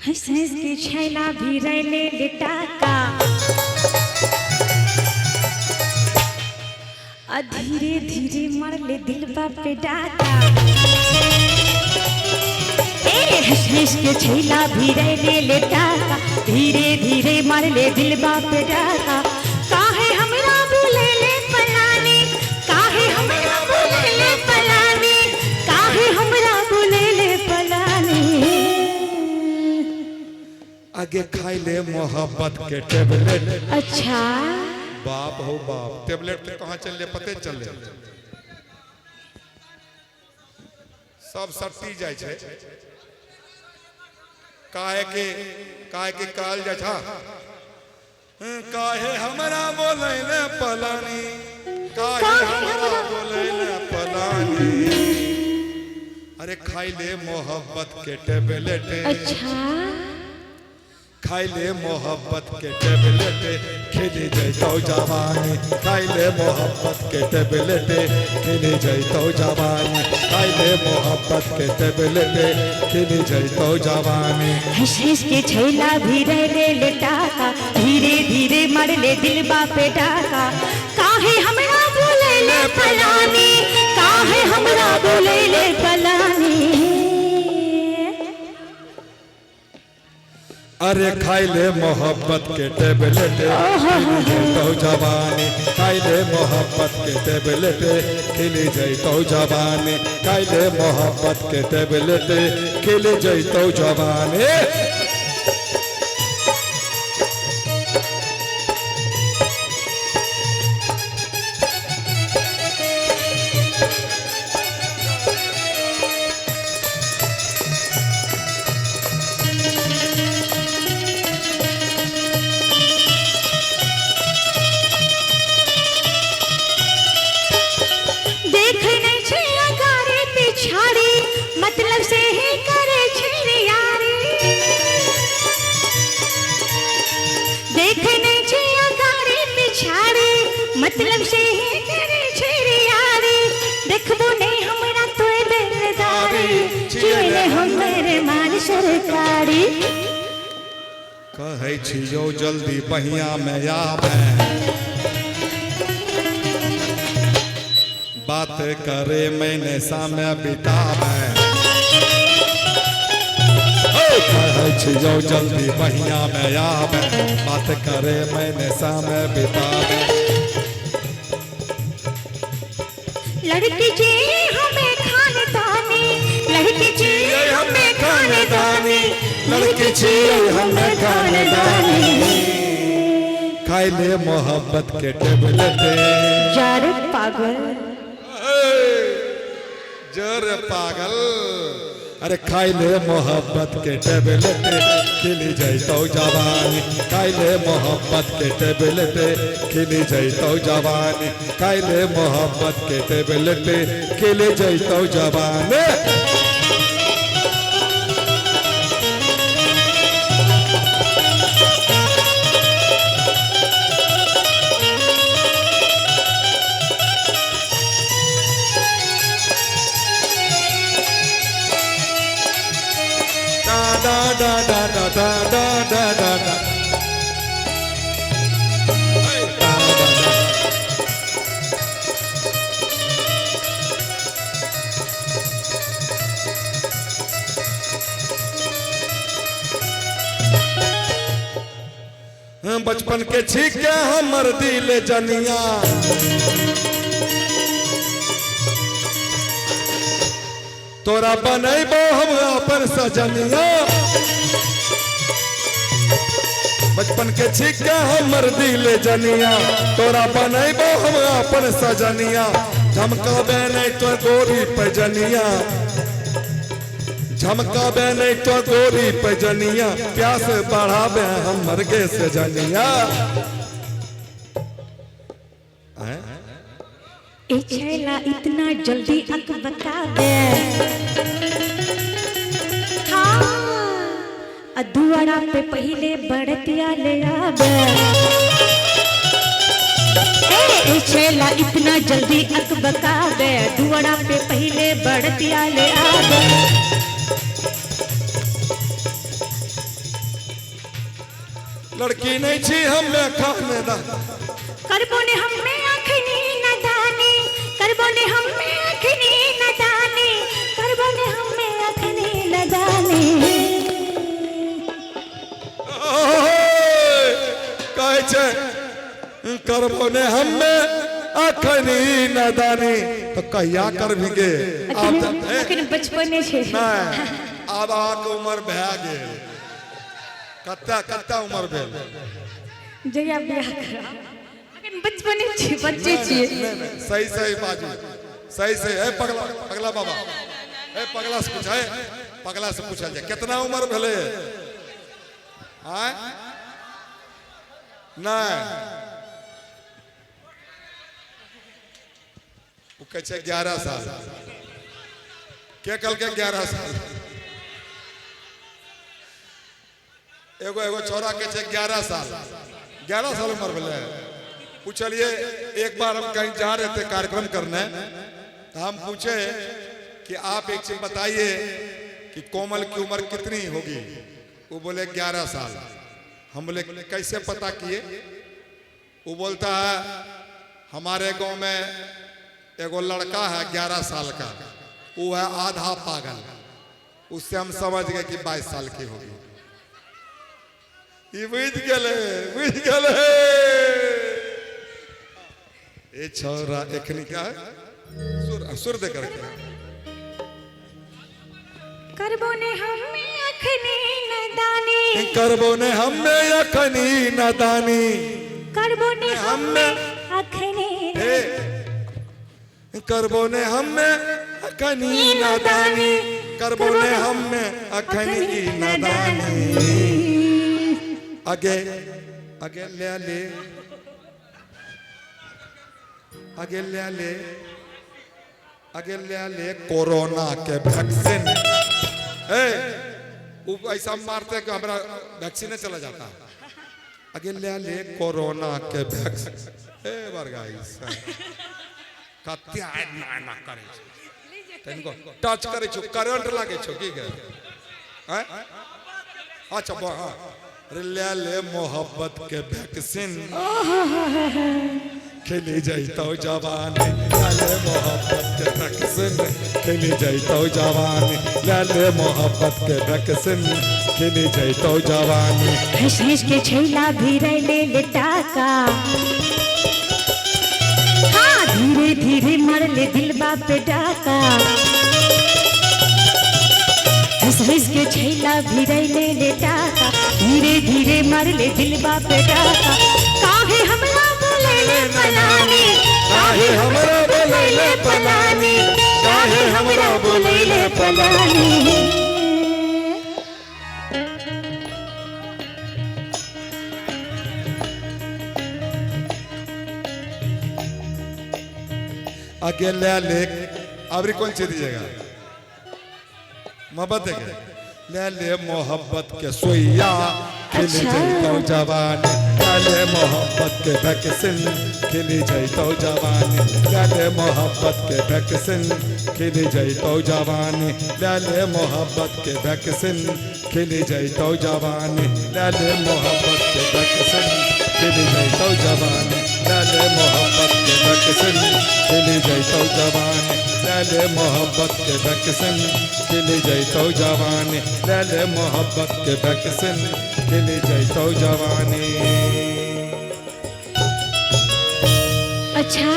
हंस हंस के छैला भी रैले लेटाका आ धीरे धीरे मरले दिलबा पे डाका। हंस हंस के छैला भी रैले लेटाका धीरे धीरे मरले दिलबा पे डाका। काहे हमरा बुलेले पलानी काहे हमरा बुलेले पलानी काहे हमरा बुलेले पलानी। आगे खाई ले मोहब्बत के टेबलेट। अच्छा बाप हो बाप, टेबलेट पे कहाँ चल ले पते चल ले सब सट्टी जाय छे। काहे के काल जा छा काहे हमरा बोले पलानी काहे हमरा बोले पलानी। अरे खाई ले मोहब्बत के टेबलेट। अच्छा खाई ले मोहब्बत के टेबलेट खिली जैतो जवानी। खाई ले मोहब्बत के टेबलेट खिली जैतो जवानी। खाई ले मोहब्बत के टेबलेट खिली जैतो जवानी। हंस हंस के छैला भी रैले लेटाका धीरे धीरे मरले दिलबा पे डाका। काहे हमरा बोलेले पलानी काहे हमरा बोलेले पलानी। अरे खाई ले मोहब्बत के टेबलेट खिली जैतो जवानी। खाई ले मोहब्बत के टेबलेट खिली जैतो जवानी। खाई ले मोहब्बत के टेबलेट खिली जैतो जवानी। मतलब से ही करे छे यारी देखने छे अगारे पिछाड़ी मतलब से ही करे छे यारी। देखबो नहीं हमरा तोय बेलदारी चले हमरे माल सरकारी। कहै छियो जल्दी बहिया में आवे बात करे मैंने सामने बितावे। कहै छियो जल्दी बहिया में आवे बात करे मैंने सामने बितावे। लड़की चाहिए हमें खानदानी लड़की चाहिए हमें खानदानी लड़की चाहिए हमें खानदानी। खाई ले मोहब्बत के टेबलेट। यार पागल जर पागल। अरे खाई ले मोहब्बत के टेबलेट खिली जैतो जवानी। खाई ले मोहब्बत के टेबलेट खिली जैतो जवानी। खाई ले मोहब्बत के टेबलेट खिली जैतो जवानी। Da da da da da da da da da। बचपन के छीक के हमर दिल जनिया तोरा बनैबो हम अपन सजनिया। बचपन के छीक के हमर दिल जनिया तोरा बनैबो हम अपन सजनिया। झमकाबे नहीं तो गोरी पैजनिया झमकाबे नहीं तो गोरी पैजनिया। प्यास बढ़ाबे हमर गे से जनिया। ए छैला इतना जल्दी अक बतावे हाँ दुआरा पे पहले बड़तिया ले आवे। ए छैला इतना जल्दी अक बतावे दुआरा पे पहले बड़तिया ले आवे। लड़की नहीं छी हमें खाने दा करबो ने हमें अखनी नदानी करबो ने हमें अखनी नदानी करबो ने हमें अखनी नदानी कहे छे करबो ने हमें अखनी नदानी तो कहिया करबिगे अखन बचपने छे नहीं अब आक उम्र भए गेल कत्ता कत्ता उम्र भेल जया बियाह करा अखन बचपने छे बच्चे छे सही सही बाजू सही सही है पगला पगला बाबा ए पगला से पूछा है पगला से पूछा जाए कितना उम्र भेले आय नहीं वो कहे 11 साल के कल के 11 साल एगो एगो छोरा के 11 साल उम्र भेले पूछलिए एक बार हम कहीं जा रहे थे कार्यक्रम करने तो हम पूछे कि आप एक चीज बताइए कि कोमल की उम्र कितनी होगी वो बोले 11 साल हम बोले कैसे पता किए वो बोलता है हमारे गांव में एगो लड़का है 11 साल का वो है आधा पागल उससे हम समझ गए कि 22 साल की होगी ये बुझ गए ये छोरा एखनी क्या है सुर दे करके करबो ने हमें अखनी नदानी करबो ने हमें अखनी नदानी करबो ने हमें अखनी करबो ने हमें अखनी नदानी करबो ने हमें अखनी नदानी आगे आगे ले ले आगे ले ले आगे ले ले कोरोना के वैक्सीन ऐसा मारते कि हमारा वैक्सीन चला जाता आगे ले ले कोरोना के वैक्सीन कत्या ना करे तनको टच करे छो करंट लागे छो की के हैं अच्छा हां ले ले मोहब्बत के वैक्सीन खेली जाइतो जवानी ले मोहब्बत के वैक्सीन खेली जाइतो जवानी ले मोहब्बत के वैक्सीन खेली जाइतो जवानी हंस के छैला भी ले टाका हाँ धीरे धीरे मर ले दिलबा पे डाका हंस के छैला भी ले टाका धीरे धीरे मर ले दिलबा पे डाका काहे हमरा बोले ले पलानी काहे हमरा बोले ले पलानी काहे हमरा बोले ले पलानी आगे ले अबरी कौन सी दीजिएगा मोहब्बत देखे ले मोहब्बत के सोइया खिली जाइतो जवानी ले मोहब्बत के वैक्सीन खिली जाइतो जवानी ले मोहब्बत के वैक्सीन खिली जाइतो जवानी ले मोहब्बत के वैक्सीन खिली जाइतो जवानी ले मोहब्बत के वैक्सीन खिली जाइतो जवानी ले मोहब्बत के वैक्सीन खिली जाइतो जवानी ले मोहब्बत के वैक्सीन खिली जाइतो जवानी ले मोहब्बत के वैक्सीन खिली जाइतो जवानी अच्छा